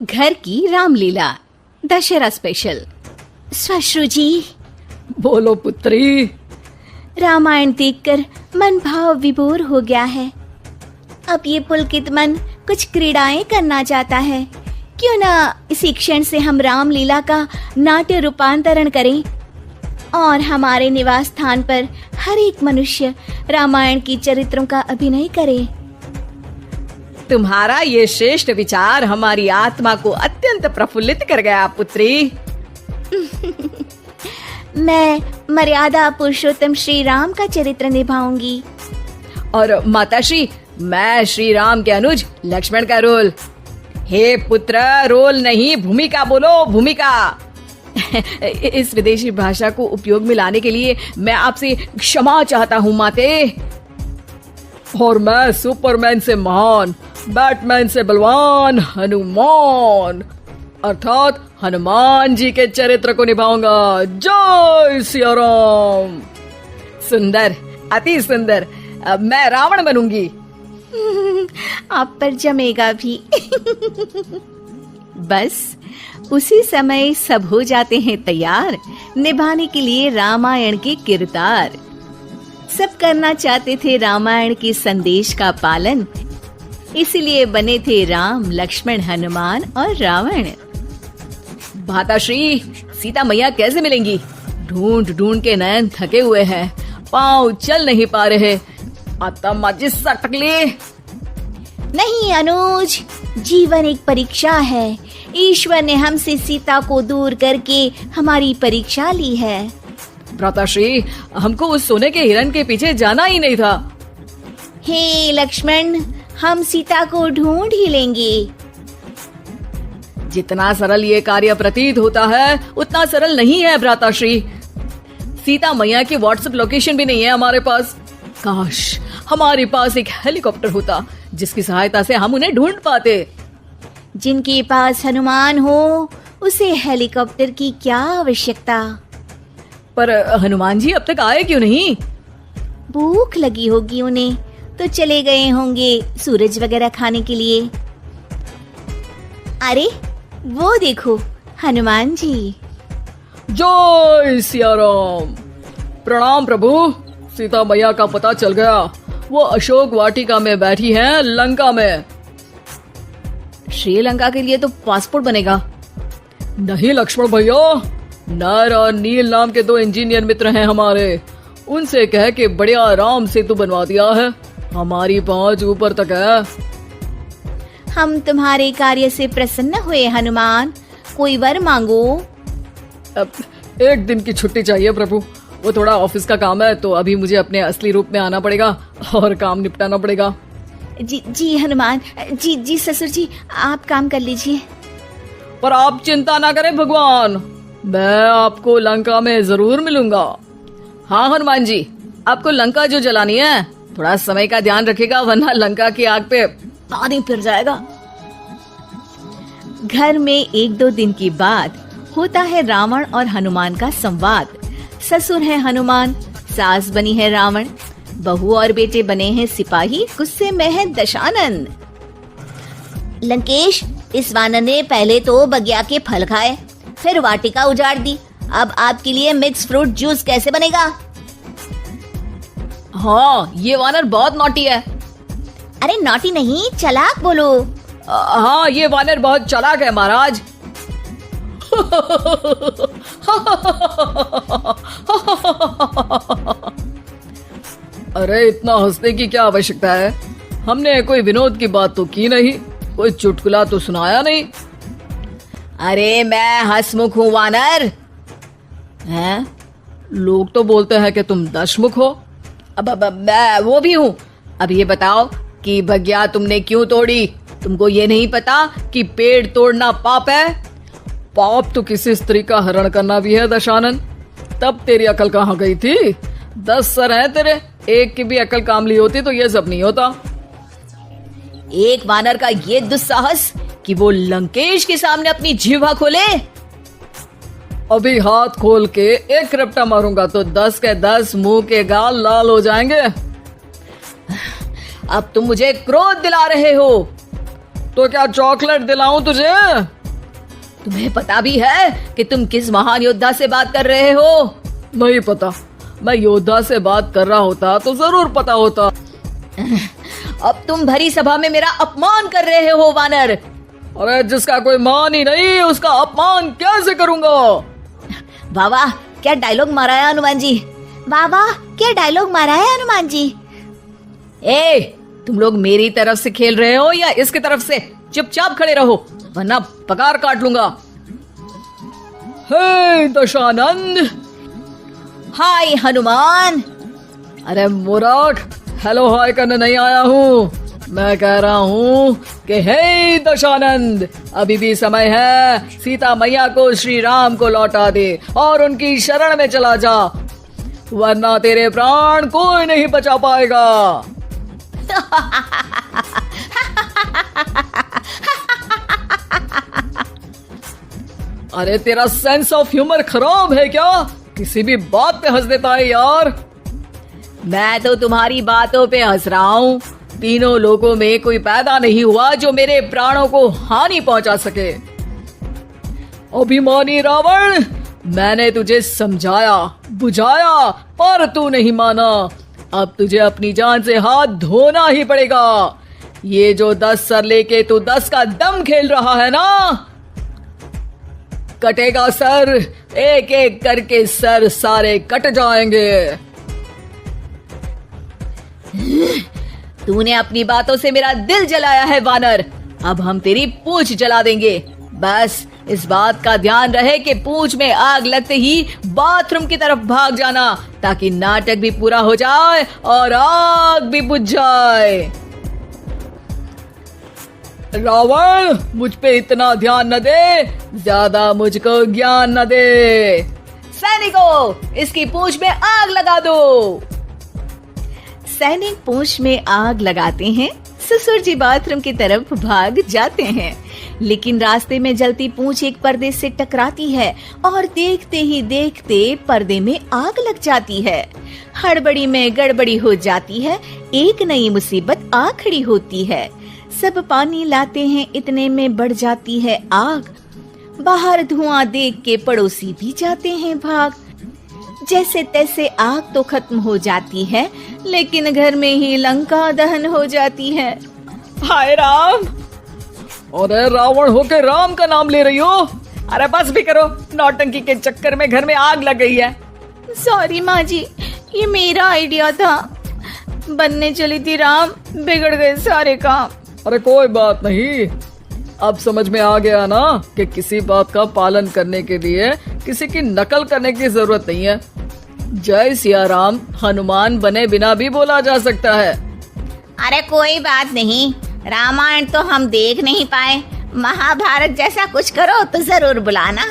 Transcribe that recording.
घर की रामलीला दशहरा स्पेशल। श्वश्रु जी, बोलो पुत्री। रामायण देखकर मन भाव विभोर हो गया है। अब ये पुलकित मन कुछ क्रीड़ाएं करना चाहता है। क्यों ना इसी क्षण से हम रामलीला का नाट्य रूपांतरण करें और हमारे निवास स्थान पर हर एक मनुष्य रामायण की चरित्रों का अभिनय करे। तुम्हारा ये श्रेष्ठ विचार हमारी आत्मा को अत्यंत प्रफुल्लित कर गया पुत्री। मैं मर्यादा पुरुषोत्तम श्री राम का चरित्र निभाऊंगी। और माताश्री, मैं श्री राम के अनुज लक्ष्मण का रोल। हे पुत्र, रोल नहीं भूमिका बोलो, भूमिका। इस विदेशी भाषा को उपयोग में लाने के लिए मैं आपसे क्षमा चाहता हूँ माते। और मैं सुपरमैन से महान, बैटमैन से बलवान हनुमान अर्थात हनुमान जी के चरित्र को निभाऊंगा। जय सिया राम। सुंदर, अति सुंदर। अब मैं रावण बनूंगी। आप पर जमेगा भी। बस उसी समय सब हो जाते हैं तैयार निभाने के लिए रामायण के किरदार। सब करना चाहते थे रामायण के संदेश का पालन, इसलिए बने थे राम, लक्ष्मण, हनुमान और रावण। माताश्री, सीता मैया कैसे मिलेंगी? ढूंढ ढूंढ के नयन थके हुए हैं, पाँव चल नहीं पा रहे। आता माजी सटक ले। नहीं अनुज, जीवन एक परीक्षा है। ईश्वर ने हमसे सीता को दूर करके हमारी परीक्षा ली है। भ्राताश्री, हमको उस सोने के हिरण के पीछे जाना ही नहीं था। हे लक्ष्मण, हम सीता को ढूंढ ही लेंगे। जितना सरल ये कार्य प्रतीत होता है उतना सरल नहीं है भ्राताश्री। सीता मैया की व्हाट्सएप लोकेशन भी नहीं है हमारे पास। काश हमारे पास एक हेलीकॉप्टर होता जिसकी सहायता से हम उन्हें ढूंढ पाते। जिनके पास हनुमान हो उसे हेलीकॉप्टर की क्या आवश्यकता। पर हनुमान जी अब तक आए क्यों नहीं? भूख लगी होगी उन्हें, तो चले गए होंगे सूरज वगैरह खाने के लिए। अरे वो देखो हनुमान जी। जय सिया राम। प्रणाम प्रभु। सीता मैया का पता चल गया। वो अशोक वाटिका में बैठी हैं, लंका में। श्रीलंका के लिए तो पासपोर्ट बनेगा। नहीं लक्ष्मण भैया, नर और नील नाम के 2 इंजीनियर मित्र हैं हमारे। उनसे कह के बढ़िया आराम सेतु बनवा दिया है। हमारी पहुंच ऊपर तक है। हम तुम्हारे कार्य से प्रसन्न हुए हनुमान, कोई वर मांगो। अब 1 दिन की छुट्टी चाहिए प्रभु। वो थोड़ा ऑफिस का काम है, तो अभी मुझे अपने असली रूप में आना पड़ेगा और काम निपटाना पड़ेगा। जी हनुमान जी ससुर जी, आप काम कर लीजिए। पर आप चिंता ना करें भगवान, मैं आपको लंका में जरूर मिलूंगा। हाँ हनुमान जी, आपको लंका जो जलानी है थोड़ा समय का ध्यान रखेगा, वरना लंका की आग पे पानी फिर जाएगा। घर में 1-2 दिन के बाद होता है रावण और हनुमान का संवाद। ससुर है हनुमान, सास बनी है रावण, बहू और बेटे बने हैं सिपाही, गुस्से में है दशानन। लंकेश, इस वानर ने पहले तो बगिया के फल खाए, फिर वाटिका उजाड़ दी। अब आपके लिए मिक्स फ्रूट जूस कैसे बनेगा? हाँ, ये वानर बहुत नॉटी है। अरे नॉटी नहीं, चालाक बोलो। हाँ, ये वानर बहुत चालाक है महाराज। अरे इतना हंसने की क्या आवश्यकता है? हमने कोई विनोद की बात तो की नहीं, कोई चुटकुला तो सुनाया नहीं। अरे मैं हंसमुख हूँ वानर। हैं? लोग तो बोलते हैं कि तुम दशमुख हो। अब मैं वो भी हूँ। अब ये बताओ कि बगिया तुमने क्यों तोड़ी? तुमको ये नहीं पता कि पेड़ तोड़ना पाप है? पाप तो किसी स्त्री का हरण करना भी है दशानन। तब तेरी अकल कहाँ गई थी? 10 सर हैं तेरे, एक की भी अकल काम ली होती तो ये सब नहीं होता। एक वानर का ये दुस्साहस कि वो लंकेश के सामने अपनी जीवा खोले। अभी हाथ खोल के एक रपटा मारूंगा तो 10 के 10 मुंह के गाल लाल हो जाएंगे। अब तुम मुझे क्रोध दिला रहे हो। तो क्या चॉकलेट दिलाऊं तुझे? तुम्हें पता भी है कि तुम किस महान योद्धा से बात कर रहे हो? नहीं पता। मैं योद्धा से बात कर रहा होता तो जरूर पता होता। अब तुम भरी सभा में मेरा अपमान कर रहे हो वानर। अरे जिसका कोई मान ही नहीं उसका अपमान कैसे करूंगा? वाह वाह, क्या डायलॉग मारा है हनुमान जी। वाह वाह, क्या डायलॉग मारा है हनुमान जी। ए, तुम लोग मेरी तरफ से खेल रहे हो या इसकी तरफ से? चुपचाप खड़े रहो वरना पगार काट लूंगा। हे दशानंद। हाय हनुमान। अरे मूर्ख, हेलो हाय करने नहीं आया हूँ। मैं कह रहा हूँ कि हे दशानंद, अभी भी समय है। सीता मैया को श्री राम को लौटा दे और उनकी शरण में चला जा, वरना तेरे प्राण कोई नहीं बचा पाएगा। अरे तेरा सेंस ऑफ ह्यूमर खराब है क्या? किसी भी बात पे हंस देता है यार। मैं तो तुम्हारी बातों पे हंस रहा हूँ। तीनों लोगों में कोई पैदा नहीं हुआ जो मेरे प्राणों को हानि पहुंचा सके। अभिमानी रावण, मैंने तुझे समझाया बुझाया पर तू नहीं माना। अब तुझे अपनी जान से हाथ धोना ही पड़ेगा। ये जो 10 सर लेके तू 10 का दम खेल रहा है ना, कटेगा सर। एक एक करके सर सारे कट जाएंगे। तूने अपनी बातों से मेरा दिल जलाया है वानर। अब हम तेरी पूंछ जला देंगे। बस इस बात का ध्यान रहे कि पूंछ में आग लगते ही बाथरूम की तरफ भाग जाना, ताकि नाटक भी पूरा हो जाए और आग भी बुझ जाए। रावण, मुझ पे इतना ध्यान न दे, ज्यादा मुझको ज्ञान न दे। सैनिकों, इसकी पूंछ में आग लगा दो। सैनिक पूंछ में आग लगाते हैं। ससुर जी बाथरूम की तरफ भाग जाते हैं, लेकिन रास्ते में जलती पूंछ एक पर्दे से टकराती है और देखते ही देखते पर्दे में आग लग जाती है। हड़बड़ी में गड़बड़ी हो जाती है। एक नई मुसीबत आ खड़ी होती है। सब पानी लाते हैं, इतने में बढ़ जाती है आग। बाहर धुआं देख के पड़ोसी भी जाते हैं भाग। जैसे तैसे आग तो खत्म हो जाती है, लेकिन घर में ही लंका दहन हो जाती है। हाय राम। अरे रावण होके राम का नाम ले रही हो? अरे बस भी करो, नौटंकी के चक्कर में घर में आग लग गई है। सॉरी माँ जी, ये मेरा आइडिया था। बनने चली थी राम, बिगड़ गए सारे काम। अरे कोई बात नहीं, अब समझ में आ गया ना कि किसी बात का पालन करने के लिए किसी की नकल करने की जरूरत नहीं है। जय सिया राम हनुमान बने बिना भी बोला जा सकता है। अरे कोई बात नहीं, रामायण तो हम देख नहीं पाए। महाभारत जैसा कुछ करो तो जरूर बुलाना।